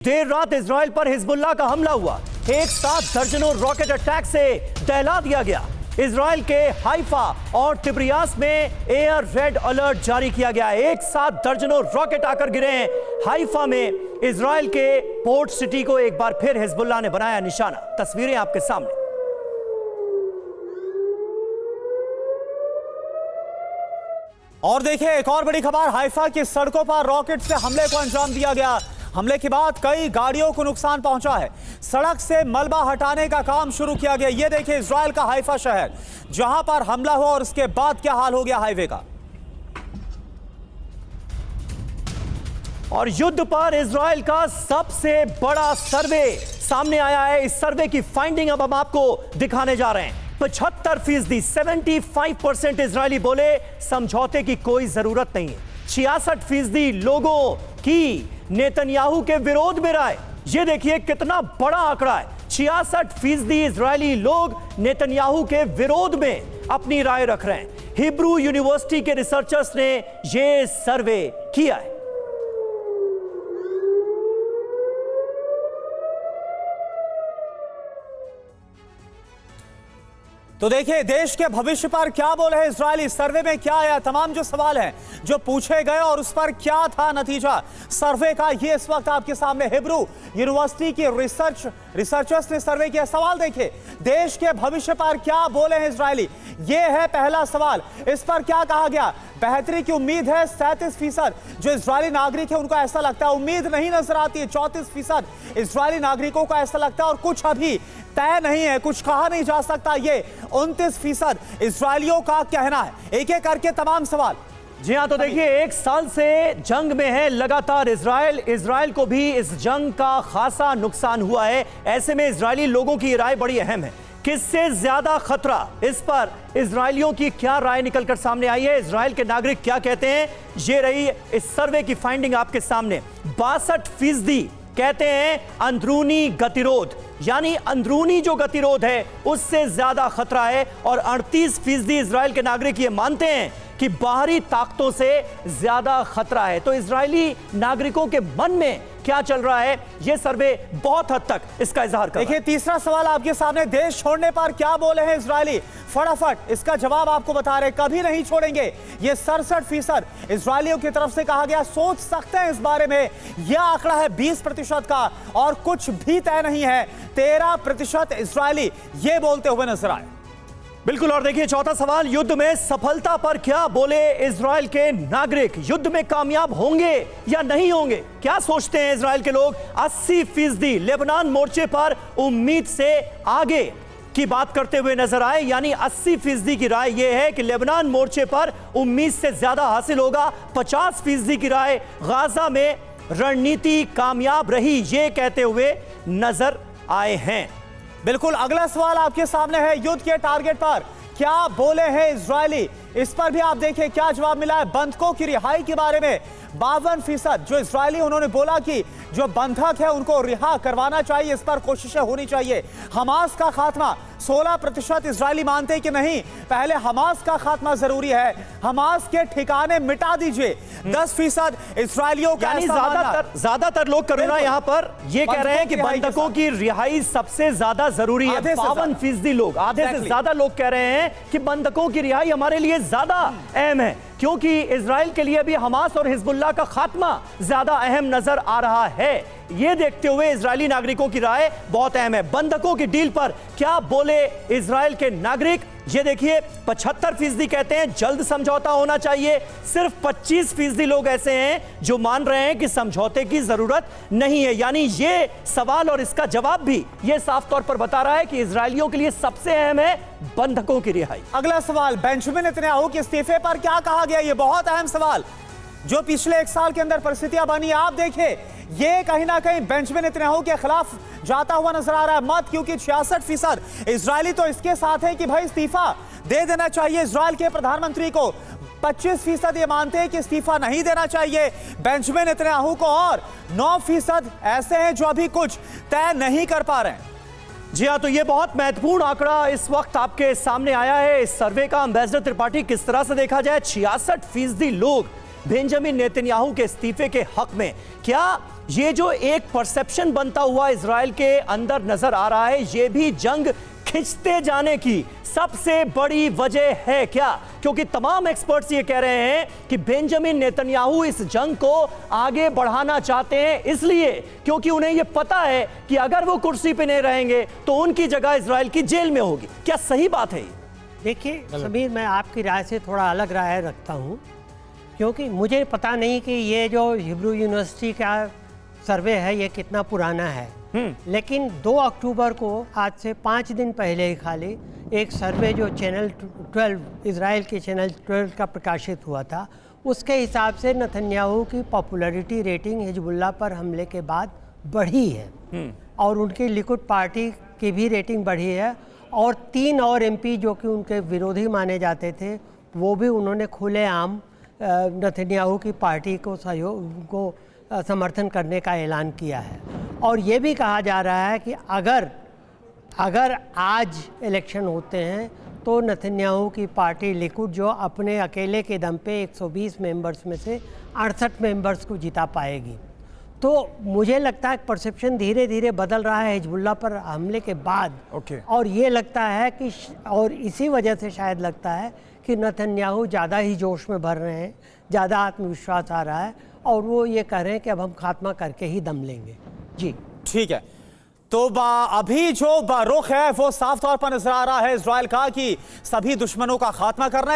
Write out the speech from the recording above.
देर रात इजराइल पर हिजबुल्लाह का हमला हुआ। एक साथ दर्जनों रॉकेट अटैक से दहला दिया गया। इजराइल के हाइफा और तिब्रियास में एयर रेड अलर्ट जारी किया गया। एक साथ दर्जनों रॉकेट आकर गिरे हैं हाइफा में। इजराइल के पोर्ट सिटी को एक बार फिर हिजबुल्लाह ने बनाया निशाना। तस्वीरें आपके सामने। और देखिए एक और बड़ी खबर, हाइफा की सड़कों पर रॉकेट से हमले को अंजाम दिया गया। हमले के बाद कई गाड़ियों को नुकसान पहुंचा है। सड़क से मलबा हटाने का काम शुरू किया गया। ये देखिए इजराइल का हाइफा शहर, जहां पर हमला हुआ और उसके बाद क्या हाल हो गया हाईवे का। और युद्ध पर इजराइल का सबसे बड़ा सर्वे सामने आया है। इस सर्वे की फाइंडिंग अब हम आपको दिखाने जा रहे हैं। 75% 75% इजरायली बोले समझौते की कोई जरूरत नहीं है। 66% लोगों की नेतन्याहू के विरोध में राय। यह देखिए कितना बड़ा आंकड़ा है। 66% इजरायली लोग नेतन्याहू के विरोध में अपनी राय रख रहे हैं। हिब्रू यूनिवर्सिटी के रिसर्चर्स ने यह सर्वे किया है। तो देखिए देश के भविष्य पर क्या बोले हैं इजरायली। सर्वे में क्या आया, तमाम जो सवाल हैं जो पूछे गए और उस पर क्या था नतीजा सर्वे का, ये इस वक्त आपके सामने। हिब्रू यूनिवर्सिटी की रिसर्चर्स ने सर्वे किया। सवाल देखिए, देश के भविष्य पर क्या बोले हैं इजरायली, ये है पहला सवाल। इस पर क्या कहा गया, बेहतरी की उम्मीद है 37%। जो इजरायली नागरिक है उनको ऐसा लगता है, उम्मीद नहीं नजर आती है 34%। इजरायली नागरिकों को ऐसा लगता है और कुछ अभी तय नहीं है, कुछ कहा नहीं जा सकता, ये 29% इजरायलियों का कहना है। एक एक करके तमाम सवाल। जी हां, तो देखिए एक साल से जंग में है लगातार इजराइल को भी इस जंग का खासा नुकसान हुआ है। ऐसे में इजरायली लोगों की राय बड़ी अहम है। किससे ज्यादा खतरा, इस पर इजरायलियों की क्या राय निकलकर सामने आई है, इजराइल के नागरिक क्या कहते हैं, ये रही इस सर्वे की फाइंडिंग आपके सामने। 62% कहते हैं अंदरूनी गतिरोध, यानी अंदरूनी जो गतिरोध है उससे ज्यादा खतरा है। और 38% इजराइल के नागरिक ये मानते हैं कि बाहरी ताकतों से ज्यादा खतरा है। तो इजरायली नागरिकों के मन में क्या चल रहा है, यह सर्वे बहुत हद तक इसका इजहार कर। देखिए तीसरा सवाल आपके सामने, देश छोड़ने पर क्या बोले हैं इजरायली। फटाफट इसका जवाब आपको बता रहे, कभी नहीं छोड़ेंगे। ये 67% इजरायलियों की तरफ से कहा गया। सोच सकते हैं इस बारे में। यह आंकड़ा है 20% का और कुछ भी तय नहीं है। 13% इजरायली ये बोलते हुए नजर आए। बिल्कुल। और देखिए चौथा सवाल, युद्ध में सफलता पर क्या बोले इजराइल के नागरिक। युद्ध में कामयाब होंगे या नहीं होंगे, क्या सोचते हैं इजराइल के लोग। 80% लेबनान मोर्चे पर उम्मीद से आगे की बात करते हुए नजर आए, यानी 80% की राय यह है कि लेबनान मोर्चे पर उम्मीद से ज्यादा हासिल होगा। 50% की राय गाजा में रणनीति कामयाब रही, ये कहते हुए नजर आए हैं। बिल्कुल। अगला सवाल आपके सामने है, युद्ध के टारगेट पर क्या बोले हैं इजरायली। इस पर भी आप देखिए क्या जवाब मिला है। बंधकों की रिहाई के बारे में 52% जो इजरायली, उन्होंने बोला कि जो बंधक है उनको रिहा करवाना चाहिए, इस पर कोशिशें होनी चाहिए। हमास का खात्मा 16% इजरायली मानते हैं कि नहीं, पहले हमास का खात्मा जरूरी है, हमास के ठिकाने मिटा दीजिए। 10% इजरायलियों का ज्यादातर लोग करुणा यहां पर ये कह रहे हैं कि बंधकों की रिहाई सबसे ज्यादा जरूरी है। 52% लोग, आधे से ज्यादा लोग कह रहे हैं कि बंधकों की रिहाई हमारे लिए ज्यादा अहम है, क्योंकि इजराइल के लिए भी हमास और हिजबुल्लाह का खात्मा ज्यादा अहम नजर आ रहा है। यह देखते हुए इजरायली नागरिकों की राय बहुत अहम है। बंधकों की डील पर क्या बोले इजराइल के नागरिक, ये देखिए 75% कहते हैं जल्द समझौता होना चाहिए। सिर्फ 25% लोग ऐसे हैं जो मान रहे हैं कि समझौते की जरूरत नहीं है। यानी ये सवाल और इसका जवाब भी ये साफ तौर पर बता रहा है कि इजरायलियों के लिए सबसे अहम है बंधकों की रिहाई। अगला सवाल, बेंजामिन नेतन्याहू के इस्तीफे पर क्या कहा गया। ये बहुत अहम सवाल जो पिछले एक साल के अंदर परिस्थितियां बनी। आप देखिए ये कहीं ना कहीं बेंजामिन नेतन्याहू के खिलाफ जाता हुआ नजर आ रहा है मत, क्योंकि 66% इजरायली तो इसके साथ है कि भाई इस्तीफा दे देना चाहिए इजराइल के प्रधानमंत्री को। 25% ये मानते हैं कि इस्तीफा नहीं देना चाहिए बेंजामिन नेतन्याहू को, और 9% ऐसे हैं जो अभी कुछ तय नहीं कर पा रहे हैं। जी हाँ, तो ये बहुत महत्वपूर्ण आंकड़ा इस वक्त आपके सामने आया है इस सर्वे का। एंबेसडर त्रिपाठी, किस तरह से देखा जाए 66% लोग बेंजामिन नेतन्याहू के इस्तीफे के हक में, क्या ये जो एक परसेप्शन बनता हुआ इजराइल के अंदर नजर आ रहा है, ये भी जंग खिंचते जाने की सबसे बड़ी वजह है क्या? क्योंकि तमाम एक्सपर्ट्स ये कह रहे हैं कि बेंजामिन नेतन्याहू इस जंग को आगे बढ़ाना चाहते हैं, इसलिए क्योंकि उन्हें ये पता है कि अगर वो कुर्सी पे नहीं रहेंगे तो उनकी जगह इजराइल की जेल में होगी। क्या सही बात है? देखिए समीर, मैं आपकी राय से थोड़ा अलग राय रखता हूँ, क्योंकि मुझे पता नहीं कि ये जो हिब्रू यूनिवर्सिटी का सर्वे है ये कितना पुराना है, लेकिन 2 अक्टूबर को, आज से 5 दिन पहले ही खाली, एक सर्वे जो चैनल 12, इजराइल के चैनल 12 का प्रकाशित हुआ था, उसके हिसाब से नेतन्याहू की पॉपुलैरिटी रेटिंग हिजबुल्लाह पर हमले के बाद बढ़ी है और उनकी लिकुड पार्टी की भी रेटिंग बढ़ी है, और 3 और एमपी जो कि उनके विरोधी माने जाते थे वो भी उन्होंने खुलेआम नेतन्याहू की पार्टी को समर्थन करने का ऐलान किया है। और ये भी कहा जा रहा है कि अगर आज इलेक्शन होते हैं तो नेतन्याहू की पार्टी लिकुड जो अपने अकेले के दम पे 120 मेंबर्स में से 68 मेंबर्स को जिता पाएगी। तो मुझे लगता है परसेप्शन धीरे धीरे बदल रहा है हिजबुल्लाह पर हमले के बाद। और ये लगता है कि, और इसी वजह से शायद लगता है कि नेतन्याहू ज़्यादा ही जोश में भर रहे हैं, ज़्यादा आत्मविश्वास आ रहा है, और वो ये कह रहे हैं कि अब हम खात्मा करके ही दम लेंगे। जी ठीक है, तो अभी जो रुख है वो साफ तौर पर नजर आ रहा है इजराइल का कि सभी दुश्मनों का खात्मा करना है।